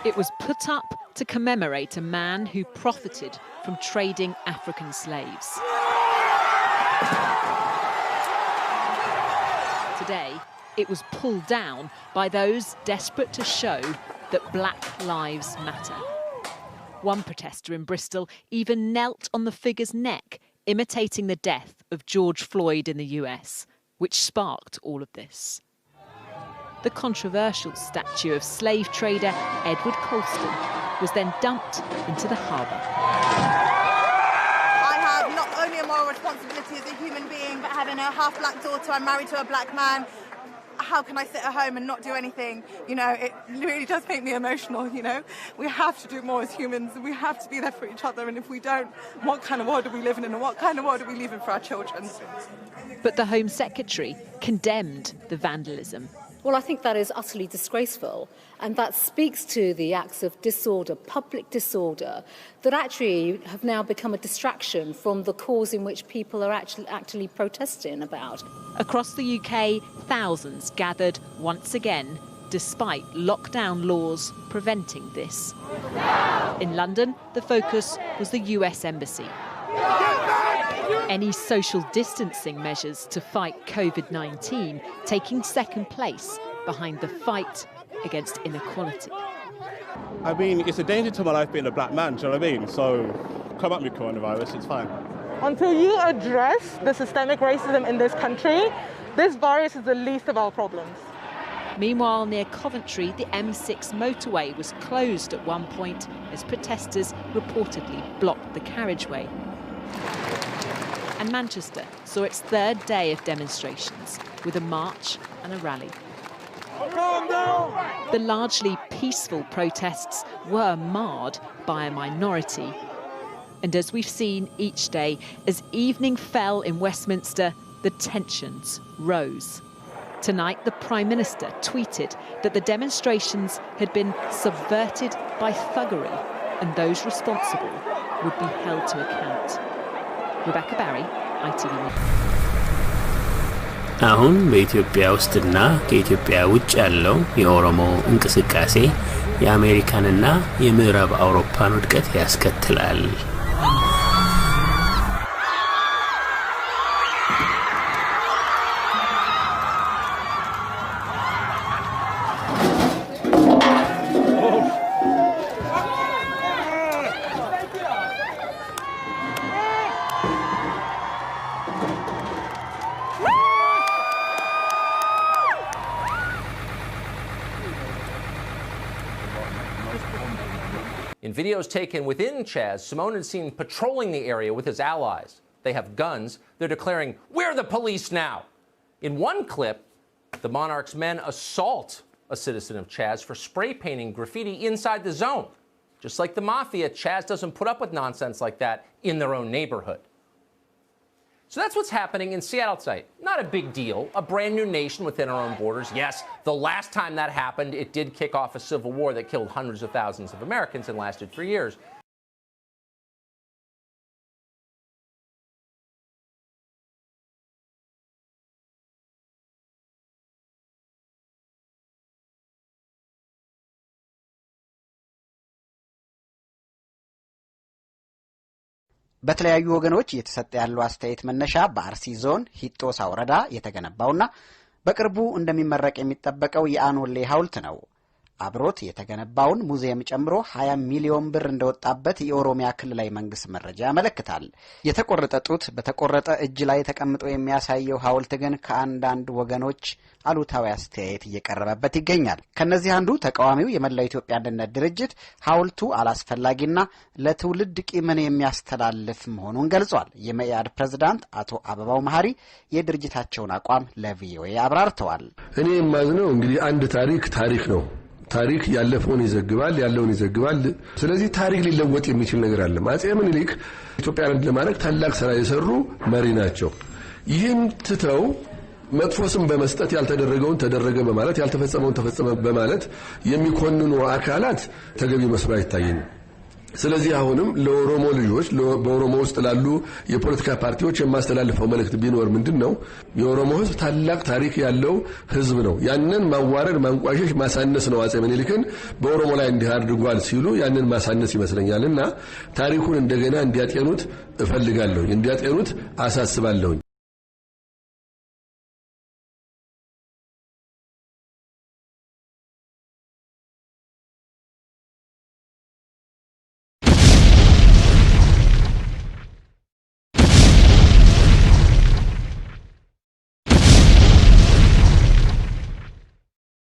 It was put up to commemorate a man who profited from trading African slaves. Today, it was pulled down by those desperate to show that black lives matter. One protester in Bristol even knelt on the figure's neck, imitating the death of George Floyd in the US, which sparked all of this. The controversial statue of slave trader Edward Colston was then dumped into the harbour. I have not only a moral responsibility as a human being, but having a half-black daughter, I'm married to a black man. How can I sit at home and not do anything? You know, it really does make me emotional, you know. We have to do more as humans, and we have to be there for each other, and if we don't, what kind of world are we living in, and what kind of world are we leaving for our children? But the Home Secretary condemned the vandalism. Well, I think that is utterly disgraceful, and that speaks to the acts of disorder, public disorder, that actually have now become a distraction from the cause in which people are actually protesting about. Across the UK, thousands gathered once again, despite lockdown laws preventing this. In London, the focus was the US Embassy. Any social distancing measures to fight COVID-19 taking second place behind the fight against inequality. I mean, it's a danger to my life being a black man, do you know what I mean? So, come at me, coronavirus, it's fine. Until you address the systemic racism in this country, this virus is the least of our problems. Meanwhile, near Coventry, the M6 motorway was closed at one point as protesters reportedly blocked the carriageway. And Manchester saw its third day of demonstrations with a march and a rally. The largely peaceful protests were marred by a minority. And as we've seen each day, as evening fell in Westminster, the tensions rose. Tonight, the Prime Minister tweeted that the demonstrations had been subverted by thuggery and those responsible would be held to account. Rebecca Barry, ITV. አሁን በኢትዮጵያ ውስጥና ከኢትዮጵያ ውጭ ያለው የኦሮሞ እንቅስቃሴ የአሜሪካንና የምዕራብ አውሮፓን ውድቀት ያስከትላል። In videos taken within Chaz, Simone is seen patrolling the area with his allies. They have guns. They're declaring, "We're the police now." In one clip, the monarch's men assault a citizen of Chaz for spray painting graffiti inside the zone. Just like the mafia, Chaz doesn't put up with nonsense like that in their own neighborhood. So that's what's happening in Seattle tonight. Not a big deal, a brand new nation within our own borders. Yes, the last time that happened, it did kick off a civil war that killed hundreds of thousands of Americans and lasted for years. በተለያዩ ወገኖች እየተሰጠ ያለው አስተያየት መነሻ በአርሲ ዞን ሂጦሳ ወረዳ የተገነባውና በቅርቡ እንደሚመረቅ የሚጠበቀው የአኖሌ ኃውልት ነው። አብሮት የተገነባውን ሙዚየም ጨምሮ 20 ሚሊዮን ብር እንደወጣበት የኦሮሚያ ክልላዊ መንግስት መረጃ ያመለክታል። የተቆረጠ ጡት በተቆረጠ እጅ ላይ ተቀምጦ የሚያሳየው ሐውልት ግን ከአንዳንድ ወገኖች አሉታዊ አስተያየት እየቀረበበት ይገኛል። ከነዚህ አንዱ ተቃዋሚው የመላው ኢትዮጵያ አንድነት ድርጅት ሐውልቱ አላስፈላጊና ለትውልድ ቂምን የሚያስተላልፍ መሆኑን ገልጿል። የመኢአድ ፕሬዝዳንት አቶ አበባው መሐሪ የድርጅታቸውን አቋም ለቪኦኤ አብራርተዋል። እኔ የማዝነው እንግዲህ አንድ ታሪክ ነው። ታሪክ ያለፈውን ይዘግባል፣ ያለውን ይዘግባል። ስለዚህ ታሪክ ሊለወጥ የሚችል ነገር አለ። አፄ ምኒልክ ኢትዮጵያን ለማድረግ ታላቅ ስራ የሰሩ መሪ ናቸው። ይህን ትተው መጥፎ ስም በመስጠት ያልተደረገውን ተደረገ በማለት ያልተፈጸመውን ተፈጸመ በማለት የሚኮንኑ አካላት ተገቢ መስሎ አይታየኝም። ስለዚህ አሁንም ለኦሮሞ ልጆች በኦሮሞ ውስጥ ላሉ የፖለቲካ ፓርቲዎች የማስተላልፈው መልእክት ቢኖር ምንድነው የኦሮሞ ህዝብ ታላቅ ታሪክ ያለው ህዝብ ነው። ያንን ማዋረድ፣ ማንቋሸሽ፣ ማሳነስ ነው አጼ ምኒልክን በኦሮሞ ላይ እንዲህ አድርጓል ሲሉ ያንን ማሳነስ ይመስለኛልና ታሪኩን እንደገና እንዲያጤኑት እፈልጋለሁ፣ እንዲያጤኑት አሳስባለሁ።